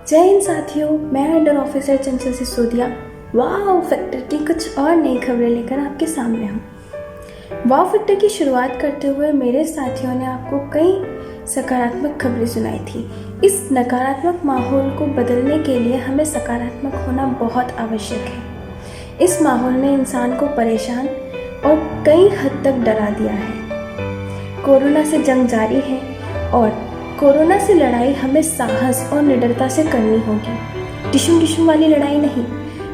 जय हिंद साथियों, मैं अंडर ऑफिसर चंचल सिसोदिया वाव फैक्टर की कुछ और नई खबरें लेकर आपके सामने हूँ। वाव फैक्टर की शुरुआत करते हुए मेरे साथियों ने आपको कई सकारात्मक खबरें सुनाई थी। इस नकारात्मक माहौल को बदलने के लिए हमें सकारात्मक होना बहुत आवश्यक है। इस माहौल ने इंसान को परेशान और कई हद तक डरा दिया है। कोरोना से जंग जारी है और कोरोना से लड़ाई हमें साहस और निडरता से करनी होगी। टिशुम वाली लड़ाई नहीं,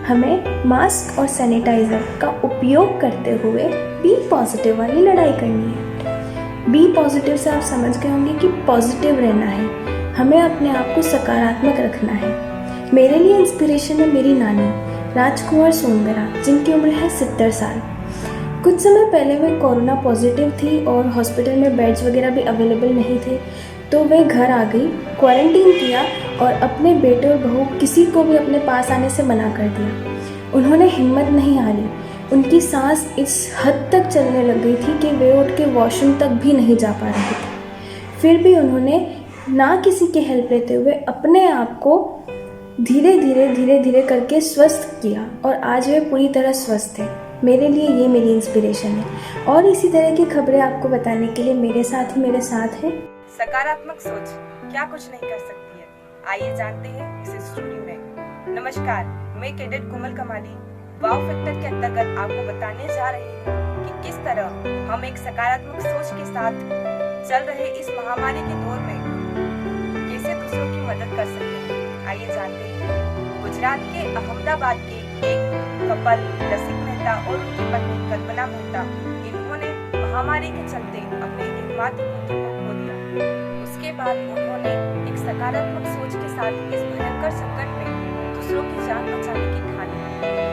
हमें मास्क और सैनिटाइज़र का उपयोग करते हुए बी पॉजिटिव वाली लड़ाई करनी है। बी पॉजिटिव से आप समझ गए होंगे कि पॉजिटिव रहना है, हमें अपने आप को सकारात्मक रखना है। मेरे लिए इंस्पिरेशन है मेरी नानी राजकुमार सोनगरा, जिनकी उम्र है 70 साल। कुछ समय पहले वे कोरोना पॉजिटिव थी और हॉस्पिटल में बेड्स वगैरह भी अवेलेबल नहीं थे, तो वे घर आ गई, क्वारंटीन किया और अपने बेटे और बहू किसी को भी अपने पास आने से मना कर दिया। उन्होंने हिम्मत नहीं हारी। उनकी सांस इस हद तक चलने लग गई थी कि वे उठ के वॉशरूम तक भी नहीं जा पा रहे थे। फिर भी उन्होंने ना किसी की हेल्प लेते हुए अपने आप को धीरे धीरे करके स्वस्थ किया और आज वे पूरी तरह स्वस्थ हैं। मेरे लिए ये मेरी इंस्पिरेशन है और इसी तरह की खबरें आपको बताने के लिए मेरे साथ हैं। सकारात्मक सोच क्या कुछ नहीं कर सकती है, आइए जानते हैं इस स्टोरी में। नमस्कार, मैं कैडेट कोमल कमाली वाव फैक्टर के अंतर्गत आपको बताने जा रही हूँ कि किस तरह हम एक सकारात्मक सोच के साथ चल रहे इस महामारी के दौर में कैसे दूसरों की मदद कर सकते हैं। आइए जानते हैं। गुजरात के अहमदाबाद के एक कपल रसिक मेहता और उनकी पत्नी कल्पना मेहता, इन्होंने महामारी के चलते अपने एकमात्र पुत्र को खो दिया। उसके बाद उन्होंने एक सकारात्मक सोच के साथ इस भयंकर संकट में दूसरों की जान बचाने की ठानी।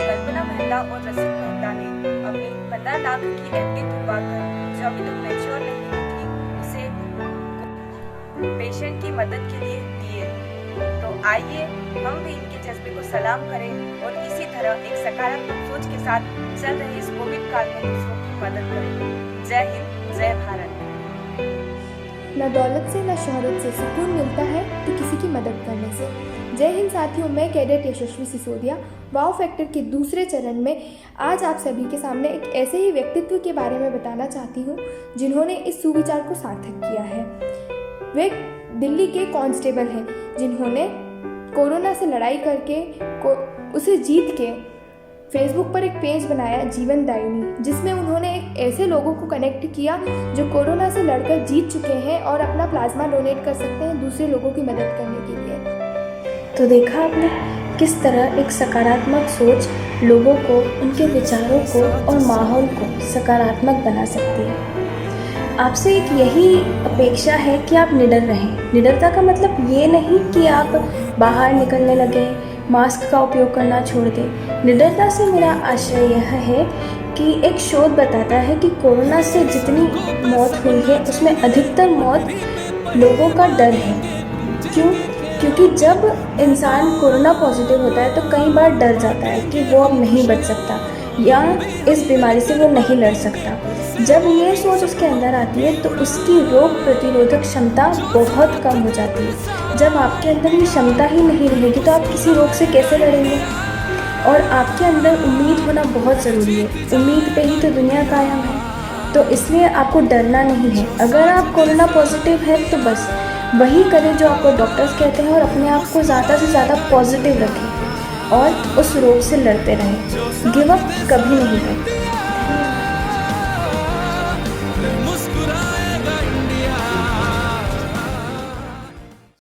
कल्पना मेहता और रसिक मेहता ने अपनी 15 लाख की एफडी तुड़वाकर, जो अभी तक मैच्योर नहीं हुई थी, उसे पेशेंट की मदद के लिए दिए। तो आइए हम भी इनके जज्बे को सलाम करें और इसी तरह एक सकारात्मक सोच के साथ चल रहे इस कोविड काल में दूसरों की मदद करें। जय हिंद, जय भारत। न दौलत से न शोहरत से सुकून मिलता है तो किसी की मदद करने से। जय हिंद साथियों, मैं कैडेट यशस्वी सिसोदिया वाव फैक्टर के दूसरे चरण में आज आप सभी के सामने एक ऐसे ही व्यक्तित्व के बारे में बताना चाहती हूँ जिन्होंने इस सुविचार को सार्थक किया है। वे दिल्ली के कांस्टेबल हैं जिन्होंने कोरोना से लड़ाई करके उसे जीत के फेसबुक पर एक पेज बनाया जीवन दायिनी, जिसमें उन्होंने एक ऐसे लोगों को कनेक्ट किया जो कोरोना से लड़कर जीत चुके हैं और अपना प्लाज्मा डोनेट कर सकते हैं दूसरे लोगों की मदद करने के लिए। तो देखा आपने किस तरह एक सकारात्मक सोच लोगों को, उनके विचारों को और माहौल को सकारात्मक बना सकती है। आपसे एक यही अपेक्षा है कि आप निडर रहें। निडरता का मतलब ये नहीं कि आप बाहर निकलने लगे, मास्क का उपयोग करना छोड़ दें। निडरता से मेरा आशय यह है कि एक शोध बताता है कि कोरोना से जितनी मौत हुई है उसमें अधिकतर मौत लोगों का डर है। क्यों? क्योंकि जब इंसान कोरोना पॉजिटिव होता है तो कई बार डर जाता है कि वो अब नहीं बच सकता या इस बीमारी से वो नहीं लड़ सकता। जब ये सोच उसके अंदर आती है तो उसकी रोग प्रतिरोधक क्षमता बहुत कम हो जाती है। जब आपके अंदर ये क्षमता ही नहीं रहेगी तो आप किसी रोग से कैसे लड़ेंगे? और आपके अंदर उम्मीद होना बहुत ज़रूरी है। उम्मीद पे ही तो दुनिया कायम है। तो इसलिए आपको डरना नहीं है। अगर आप कोरोना पॉजिटिव है तो बस वही करें जो आपको डॉक्टर्स कहते हैं और अपने आप को ज़्यादा से ज़्यादा पॉजिटिव रखें और उस रोग से लड़ते रहें। गिव अप कभी नहीं करें।